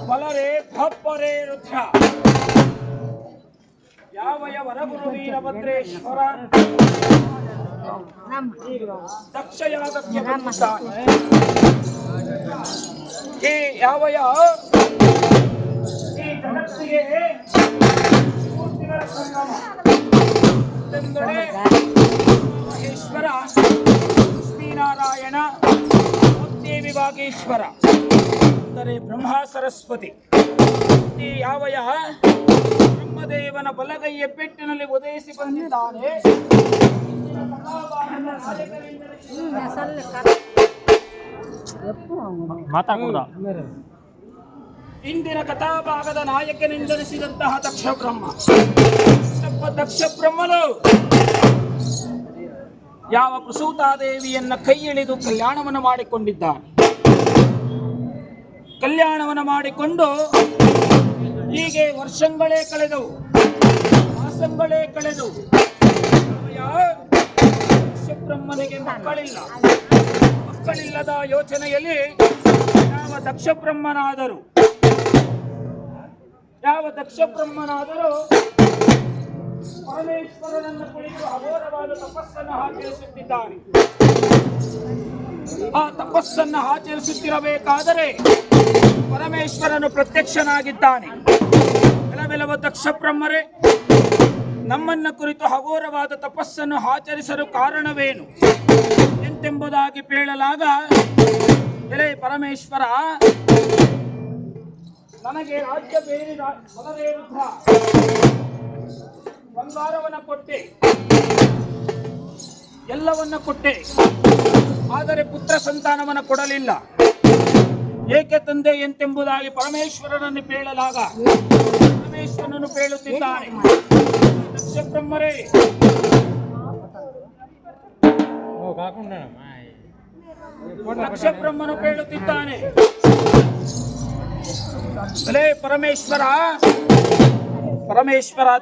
ಬಲರೇ ಭಪ್ಪರೇ ರುದ್ರ ಯಾವಯ ವರಗುರು ವೀರಭದ್ರೇಶ್ವರ ದಕ್ಷಯಾಗಕ್ಕೆ ಬಂದಿದ್ದಾನೆ. ಈ ಯಾವಯ ಈ ಜಗತ್ತಿಗೆ ಮೂರ್ತಿಗಳ ಸಂಗಮ ಎಂದರೆ ಮಹೇಶ್ವರ, ಲಕ್ಷ್ಮೀನಾರಾಯಣ, ದೇವಿ ವಾಗೀಶ್ವರ ಅಂದರೆ ಬ್ರಹ್ಮ ಸರಸ್ವತಿ. ಈ ಯಾವಯ ಬ್ರಹ್ಮದೇವನ ಬಲಗೈಯ ಪೆಟ್ಟಿನಲ್ಲಿ ಉದಯಿಸಿ ಬಂದಿದ್ದಾನೆ. ಇಂದಿನ ಕಥಾಭಾಗದ ನಾಯಕನೆಂದೆನಿಸಿದಂತಹ ದಕ್ಷ ಬ್ರಹ್ಮ. ದಕ್ಷ ಬ್ರಹ್ಮನು ಯಾವ ಪ್ರಸೂತಾದೇವಿಯನ್ನ ಕೈ ಎಳೆದು ಕಲ್ಯಾಣವನ್ನು ಮಾಡಿಕೊಂಡಿದ್ದಾನೆ. ಕಲ್ಯಾಣವನ್ನು ಮಾಡಿಕೊಂಡು ಹೀಗೆ ವರ್ಷಗಳೇ ಕಳೆದವು, ಮಾಸಗಳೇ ಕಳೆದವು. ದಕ್ಷಬ್ರಹ್ಮನಿಗೆ ಮಕ್ಕಳಿಲ್ಲದ ಯೋಚನೆಯಲ್ಲಿ ಯಾವ ದಕ್ಷಬ್ರಹ್ಮನಾದರೂ ಪರಮೇಶ್ವರನನ್ನು ಕುರಿತು ಅಘೋರವಾದ ತಪಸ್ಸನ್ನು ಆಚರಿಸುತ್ತಿದ್ದಾನೆ. ಆ ತಪಸ್ಸನ್ನು ಆಚರಿಸುತ್ತಿರಬೇಕಾದರೆ ಪರಮೇಶ್ವರನು ಪ್ರತ್ಯಕ್ಷನಾಗಿದ್ದಾನೆ. ಕೆಲವೆಲವ ದಕ್ಷ ಬ್ರಹ್ಮರೇ, ನಮ್ಮನ್ನ ಕುರಿತು ಅಘೋರವಾದ ತಪಸ್ಸನ್ನು ಆಚರಿಸಲು ಕಾರಣವೇನು ಎಂತೆಂಬುದಾಗಿ ಕೇಳಲಾಗ, ಎಲೆ ಪರಮೇಶ್ವರ, ನನಗೆ ರಾಜ್ಯ ಬೇರೆ ಮೊದಲೇರುತ್ತ ಬಂಗಾರವನ್ನ ಕೊಟ್ಟೆ, ಎಲ್ಲವನ್ನ ಕೊಟ್ಟೆ, ಆದರೆ ಪುತ್ರ ಸಂತಾನವನ್ನು ಕೊಡಲಿಲ್ಲ. ಏಕೆ ತಂದೆ ಎಂತೆಂಬುದಾಗಿ ಪರಮೇಶ್ವರನನ್ನು ಕೇಳಲಾಗ ಪರಮೇಶ್ವರನನ್ನು ಕೇಳುತ್ತಿದ್ದಾನೆ. ದಕ್ಷ ಬ್ರಹ್ಮರೇ, ದಕ್ಷ ಬ್ರಹ್ಮನು ಕೇಳುತ್ತಿದ್ದಾನೆ. ಅಲೇ ಪರಮೇಶ್ವರ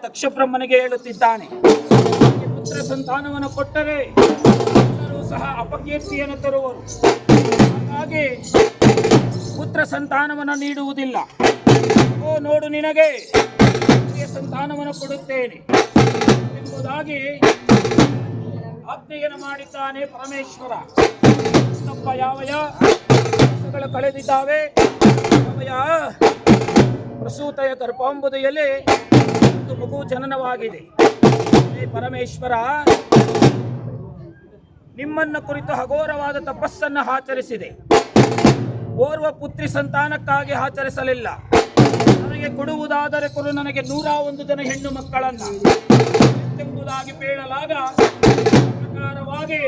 ದಕ್ಷ ಬ್ರಹ್ಮನಿಗೆ ಹೇಳುತ್ತಿದ್ದಾನೆ, ಪುತ್ರ ಸಂತಾನವನ್ನು ಕೊಟ್ಟರೆ ಎಲ್ಲರೂ ಸಹ ಅಪಕೀರ್ತಿಯನ್ನು ತರುವರು. ಹಾಗಾಗಿ ಪುತ್ರ ಸಂತಾನವನ್ನು ನೀಡುವುದಿಲ್ಲ. ಓ ನೋಡು, ನಿನಗೆ ಸಂತಾನವನ್ನು ಕೊಡುತ್ತೇನೆ ಎಂಬುದಾಗಿ ಆಜ್ಞೆಯನ್ನು ಮಾಡಿದ್ದಾನೆ ಪರಮೇಶ್ವರ. ತಪ್ಪ ಯಾವಯ ವರ್ಷಗಳು ಕಳೆದಿದ್ದಾವೆ. ಯಾವಯ ಪ್ರಸೂತೆಯ ಗರ್ಭಾಂಬುದಿಯಲ್ಲಿ ಒಂದು ಮಗು ಜನನವಾಗಿದೆ. ಪರಮೇಶ್ವರ, ನಿಮ್ಮನ್ನ ಕುರಿತು ಅಘೋರವಾದ ತಪಸ್ಸನ್ನು ಆಚರಿಸಿದೆ. ಓರ್ವ ಪುತ್ರಿ ಸಂತಾನಕ್ಕಾಗಿ ಆಚರಿಸಲಿಲ್ಲ. ನನಗೆ ಕೊಡುವುದಾದರೆ ಕೊಡು, ನನಗೆ 101 ಜನ ಹೆಣ್ಣು ಮಕ್ಕಳನ್ನ ಎಂಬುದಾಗಿ ಹೇಳಲಾಗ ಪ್ರಕಾರವಾಗಿ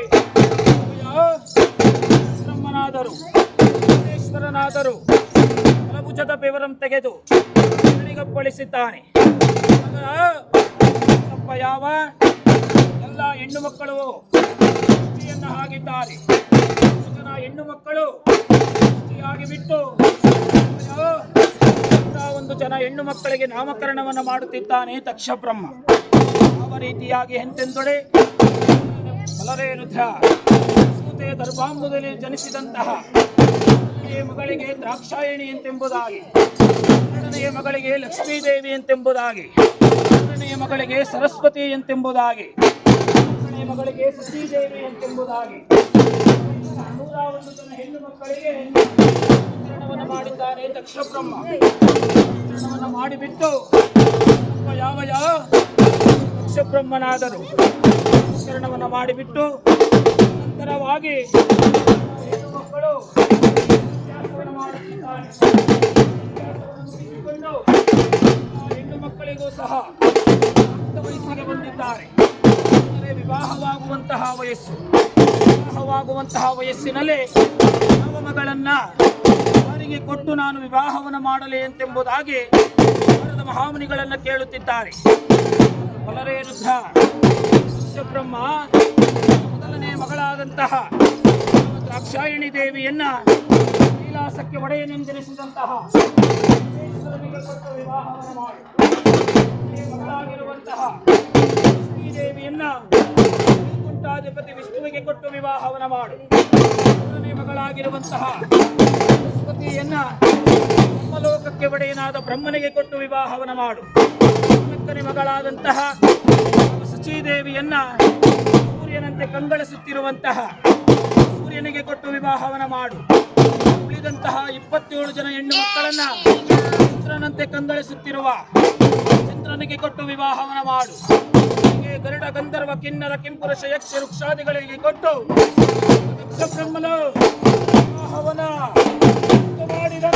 ಬ್ರಹ್ಮನಾದರು ಪರಮೇಶ್ವರನಾದರು ಬಲಭುಜದ ಬೆವರಂ ತೆಗೆದು ನನಗೊಪ್ಪಳಿಸಿದ್ದಾನೆ. ತಪ್ಪ ಯಾವ ಎಲ್ಲ ಹೆಣ್ಣು ಮಕ್ಕಳು ಆಗಿದ್ದಾರೆ. ಜನ ಹೆಣ್ಣು ಮಕ್ಕಳು ಬಿಟ್ಟು 101 ಜನ ಹೆಣ್ಣು ಮಕ್ಕಳಿಗೆ ನಾಮಕರಣವನ್ನು ಮಾಡುತ್ತಿದ್ದಾನೆ ದಕ್ಷ ಬ್ರಹ್ಮ. ಯಾವ ರೀತಿಯಾಗಿ ಎಂತೆಂದೊಡೆ ಬಲರೇ ರುದ್ರ ಸೂತೆಯ ದರ್ಭಾಂಬುದಲ್ಲಿ ಜನಿಸಿದಂತಹ ಮಗಳಿಗೆ ದ್ರಾಕ್ಷಾಯಣಿ ಎಂತೆಂಬುದಾಗಿ, ಎರಡನೆಯ ಮಗಳಿಗೆ ಲಕ್ಷ್ಮೀದೇವಿ ಎಂತೆಂಬುದಾಗಿ, ಮೂರನೆಯ ಮಗಳಿಗೆ ಸರಸ್ವತಿ ಎಂತೆಂಬುದಾಗಿ, ಮೂರನೆಯ ಮಗಳಿಗೆ ಸತೀದೇವಿ ಎಂತೆಂಬುದಾಗಿ 101 ಜನ ಹೆಣ್ಣು ಮಕ್ಕಳಿಗೆ ನಾಮಕರಣವನ್ನು ಮಾಡಿದ್ದಾನೆ ದಕ್ಷ ಬ್ರಹ್ಮ. ನಾಮಕರಣವನ್ನು ಮಾಡಿಬಿಟ್ಟು ಯಾವ ದಕ್ಷ ಬ್ರಹ್ಮನಾದರು ನಾಮಕರಣವನ್ನು ಮಾಡಿಬಿಟ್ಟು ನಂತರವಾಗಿ ಹೆಣ್ಣು ಮಕ್ಕಳು ಮಾಡುತ್ತಿದ್ದಾರೆ. ಹೆಣ್ಣು ಮಕ್ಕಳಿಗೂ ಸಹ ವಯಸ್ಸಿಗೆ ಬಂದಿದ್ದಾರೆ. ವಿವಾಹವಾಗುವಂತಹ ವಯಸ್ಸಿನಲ್ಲಿ ಯಾವ ಮಗಳನ್ನ ಅವರಿಗೆ ಕೊಟ್ಟು ನಾನು ವಿವಾಹವನ್ನು ಮಾಡಲಿ ಎಂತೆಂಬುದಾಗಿ ಭಾರತ ಮಹಾಮುನಿಗಳನ್ನು ಕೇಳುತ್ತಿದ್ದಾರೆ. ಬಲರೇ ರುದ್ರ ಬ್ರಹ್ಮ ಮೊದಲನೇ ಮಗಳಾದಂತಹ ದ್ರಾಕ್ಷಾಯಣಿ ದೇವಿಯನ್ನ ಕೈಲಾಸಕ್ಕೆ ಒಡೆಯನೆಂದೆನಿಸಿದಂತಹ ವಿವಾಹವನ್ನು ಮಾಡಿ ಮಗಳಾಗಿರುವಂತಹ ಲಕ್ಷ್ಮೀದೇವಿಯನ್ನ ವೈಕುಂಠಾಧಿಪತಿ ವಿಷ್ಣುವಿಗೆ ಕೊಟ್ಟು ವಿವಾಹವನ್ನು ಮಾಡು. ಮೂರನೇ ಮಗಳಾಗಿರುವಂತಹ ಸರಸ್ವತಿಯನ್ನ ಬ್ರಹ್ಮಲೋಕಕ್ಕೆ ಒಡೆಯನಾದ ಬ್ರಹ್ಮನಿಗೆ ಕೊಟ್ಟು ವಿವಾಹವನ್ನ ಮಾಡು. ಮಕ್ಕನ ಮಗಳಾದಂತಹ ಶಚೀದೇವಿಯನ್ನ ಸೂರ್ಯನಂತೆ ಕಂಗೊಳಿಸುತ್ತಿರುವಂತಹ ಸೂರ್ಯನಿಗೆ ಕೊಟ್ಟು ವಿವಾಹವನ್ನ ಮಾಡು. ಉಳಿದಂತಹ 27 ಜನ ಹೆಣ್ಣು ಮಕ್ಕಳನ್ನ ಚಂದ್ರನಂತೆ ಕಂಗೊಳಿಸುತ್ತಿರುವ ಚಂದ್ರನಿಗೆ ಕೊಟ್ಟು ವಿವಾಹವನ್ನ ಮಾಡು. ಹೀಗೆ ಗರುಡ ಗಂಧರ್ವ ಕಿನ್ನರ ಕಿಂಪುರುಷ ಯಕ್ಷ ವೃಕ್ಷಾದಿಗಳಿಗೆ ಕೊಟ್ಟು ಬ್ರಹ್ಮನು ವಿವಾಹವನ್ನ ಮಾಡಿದ